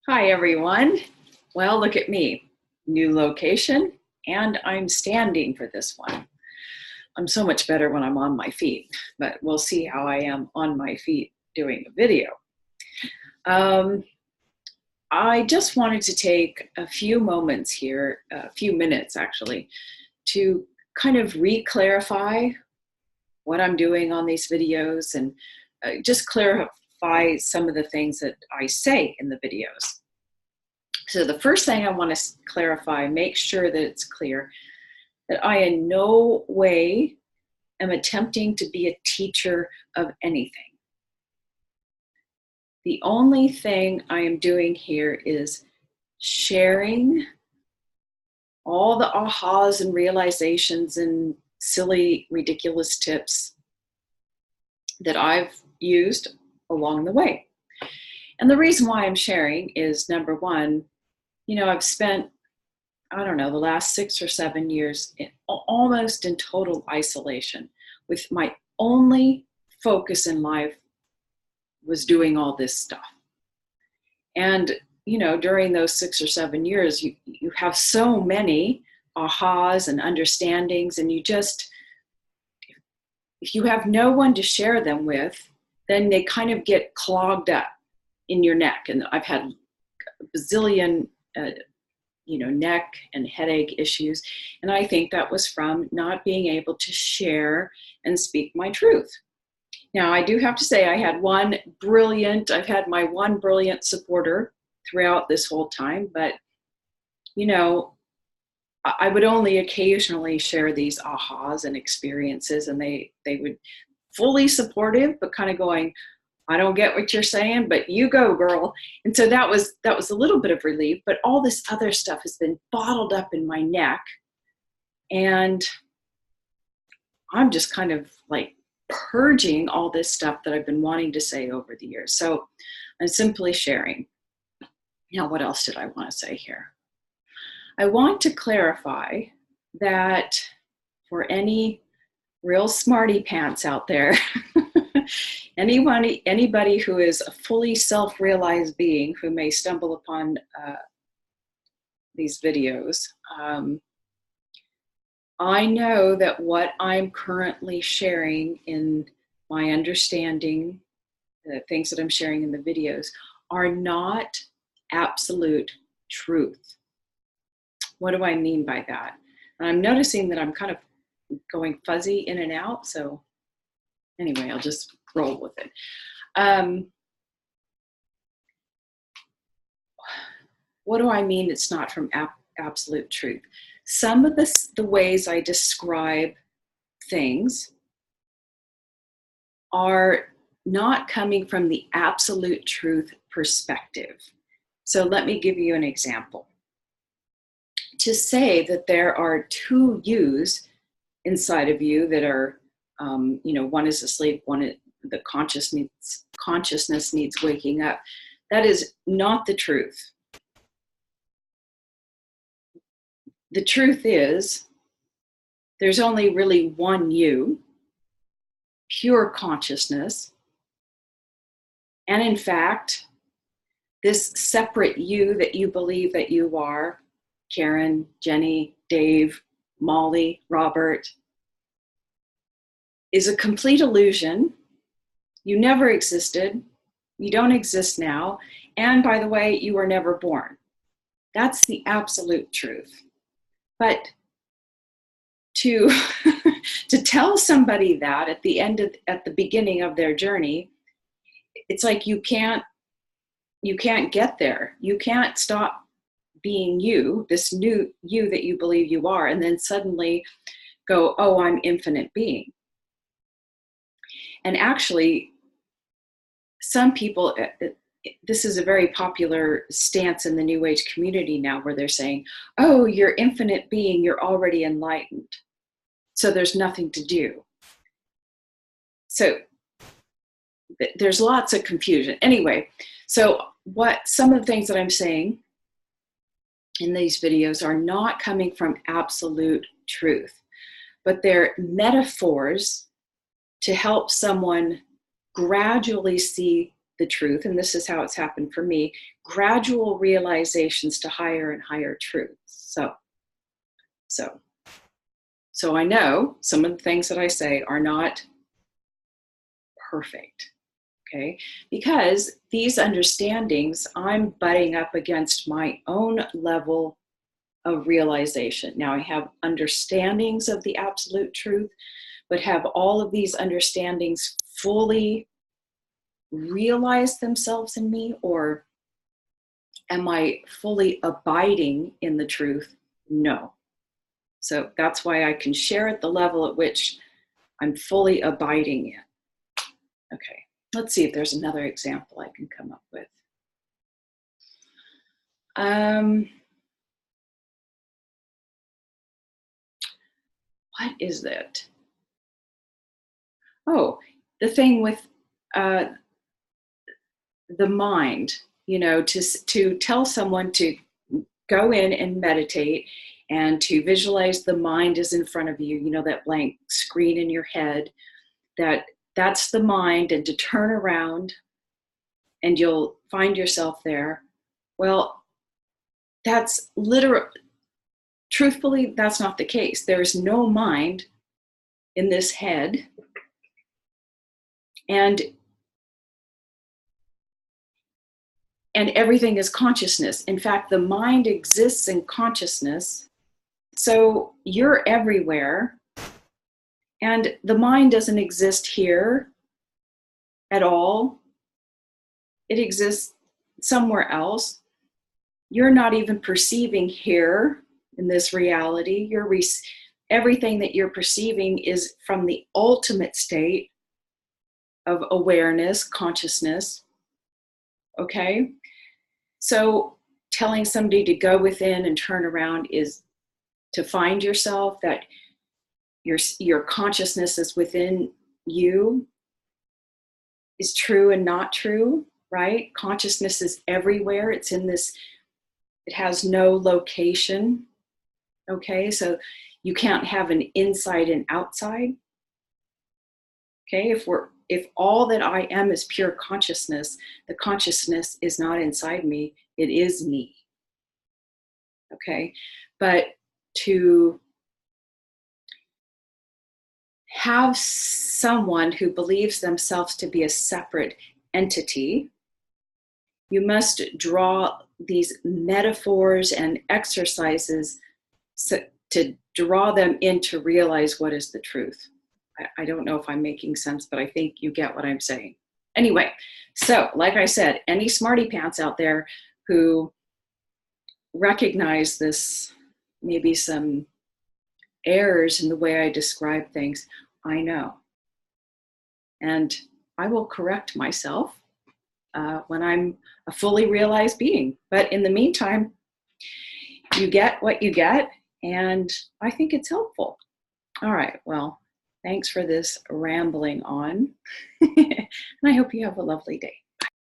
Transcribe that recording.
Hi, everyone. Well, look at me. New location, and I'm standing for this one. I'm so much better when I'm on my feet, but we'll see how I am on my feet doing a video. I just wanted to take a few moments here, a few minutes actually, to kind of re-clarify what I'm doing on these videos and just clarify some of the things that I say in the videos. So the first thing I want to clarify, make sure that it's clear, that I in no way am attempting to be a teacher of anything. The only thing I am doing here is sharing all the ahas and realizations and silly, ridiculous tips that I've used along the way. And the reason why I'm sharing is, number one, I've spent, I don't know, the last 6 or 7 years almost in total isolation, with my only focus in life was doing all this stuff. And, during those 6 or 7 years, you have so many ahas and understandings, and if you have no one to share them with, then they kind of get clogged up in your neck. And I've had a bazillion neck and headache issues. And I think that was from not being able to share and speak my truth. Now, I do have to say I've had my one brilliant supporter throughout this whole time, but, I would only occasionally share these ahas and experiences, and they would fully supportive, but kind of going, I don't get what you're saying, but you go, girl. And so that was a little bit of relief, but all this other stuff has been bottled up in my neck. And I'm just kind of like purging all this stuff that I've been wanting to say over the years. So I'm simply sharing. Now, what else did I want to say here? I want to clarify that for any real smarty pants out there, anybody who is a fully self-realized being who may stumble upon these videos, I know that what I'm currently sharing in my understanding, the things that I'm sharing in the videos, are not absolute truth. What do I mean by that? And I'm noticing that I'm kind of going fuzzy in and out, so anyway, I'll just roll with it. What do I mean it's not from absolute truth? Some of the ways I describe things are not coming from the absolute truth perspective. So let me give you an example. To say that there are two yous inside of you that are, one is asleep, the consciousness needs waking up. That is not the truth. The truth is there's only really one you, pure consciousness. And in fact, this separate you that you believe that you are, Karen, Jenny, Dave, Molly, Robert, is a complete illusion. You never existed. You don't exist now. And by the way, you were never born. That's the absolute truth. But to tell somebody that at the beginning of their journey, it's like you can't get there. You can't stop being you, this new you that you believe you are, and then suddenly go, oh, I'm infinite being. And actually, some people, this is a very popular stance in the New Age community now, where they're saying, oh, you're infinite being, you're already enlightened, so there's nothing to do. So there's lots of confusion. Anyway, so some of the things that I'm saying in these videos are not coming from absolute truth, but they're metaphors to help someone gradually see the truth, and this is how it's happened for me, gradual realizations to higher and higher truths. So I know some of the things that I say are not perfect, okay? Because these understandings, I'm butting up against my own level of realization. Now I have understandings of the absolute truth, but have all of these understandings fully realized themselves in me, or am I fully abiding in the truth? No. So that's why I can share at the level at which I'm fully abiding in. Okay, let's see if there's another example I can come up with. What is that? Oh, the thing with the mind, to tell someone to go in and meditate and to visualize the mind is in front of you, that blank screen in your head, that's the mind, and to turn around and you'll find yourself there. Well, that's truthfully, that's not the case. There's no mind in this head. And everything is consciousness. In fact, the mind exists in consciousness. So you're everywhere. And the mind doesn't exist here at all. It exists somewhere else. You're not even perceiving here in this reality. Everything that you're perceiving is from the ultimate state of awareness, consciousness. Okay? So telling somebody to go within and turn around is to find yourself, that your consciousness is within you, is true and not true, right? Consciousness is everywhere. It's in this, it has no location. Okay, so you can't have an inside and outside. Okay, if all that I am is pure consciousness, the consciousness is not inside me, it is me. Okay, but to have someone who believes themselves to be a separate entity, you must draw these metaphors and exercises to draw them in to realize what is the truth. I don't know if I'm making sense, but I think you get what I'm saying. Anyway, so like I said, any smarty pants out there who recognize this, maybe some errors in the way I describe things, I know. And I will correct myself when I'm a fully realized being. But in the meantime, you get what you get, and I think it's helpful. All right, well, thanks for this rambling on, and I hope you have a lovely day.